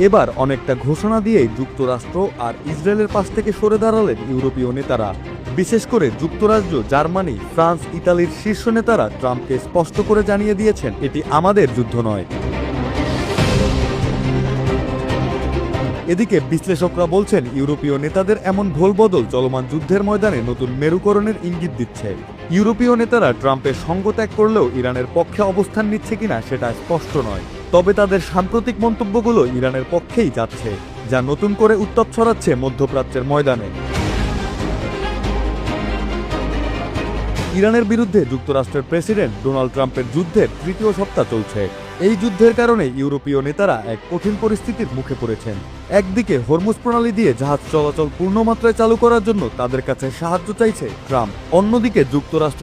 এবার অনেকটা ঘোষণা দিয়েই যুক্তরাষ্ট্র আর ইসরায়েলের পাশ থেকে সরে দাঁড়ালেন ইউরোপীয় নেতারা। বিশেষ করে যুক্তরাজ্য, জার্মানি, ফ্রান্স, ইতালির শীর্ষ নেতারা ট্রাম্পকে স্পষ্ট করে জানিয়ে দিয়েছেন, এটি আমাদের যুদ্ধ নয়। এদিকে বিশ্লেষকরা বলছেন, ইউরোপীয় নেতাদের এমন ভোলবদল চলমান যুদ্ধের ময়দানে নতুন মেরুকরণের ইঙ্গিত দিচ্ছে। ইউরোপীয় নেতারা ট্রাম্পের সঙ্গ ত্যাগ করলেও ইরানের পক্ষে অবস্থান নিচ্ছে কিনা সেটা স্পষ্ট নয়। তবে তাদের সাম্প্রতিক মন্তব্যগুলো ইরানের পক্ষেই যাচ্ছে, যা নতুন করে উত্তাপ ছড়াচ্ছে মধ্যপ্রাচ্যের ময়দানে। ইরানের বিরুদ্ধে যুক্তরাষ্ট্রের প্রেসিডেন্ট ডোনাল্ড ট্রাম্পের যুদ্ধের তৃতীয় সপ্তাহ চলছে। এই যুদ্ধের কারণে ইউরোপীয় নেতারা এক কঠিন পরিস্থিতির মুখে পড়েছেন। একদিকে হরমুজ প্রণালী দিয়ে জাহাজ চলাচল পূর্ণমাত্রায় চালু করার জন্য তাদের কাছে সাহায্য চাইছে ট্রাম্প, অন্যদিকে যুক্তরাষ্ট্র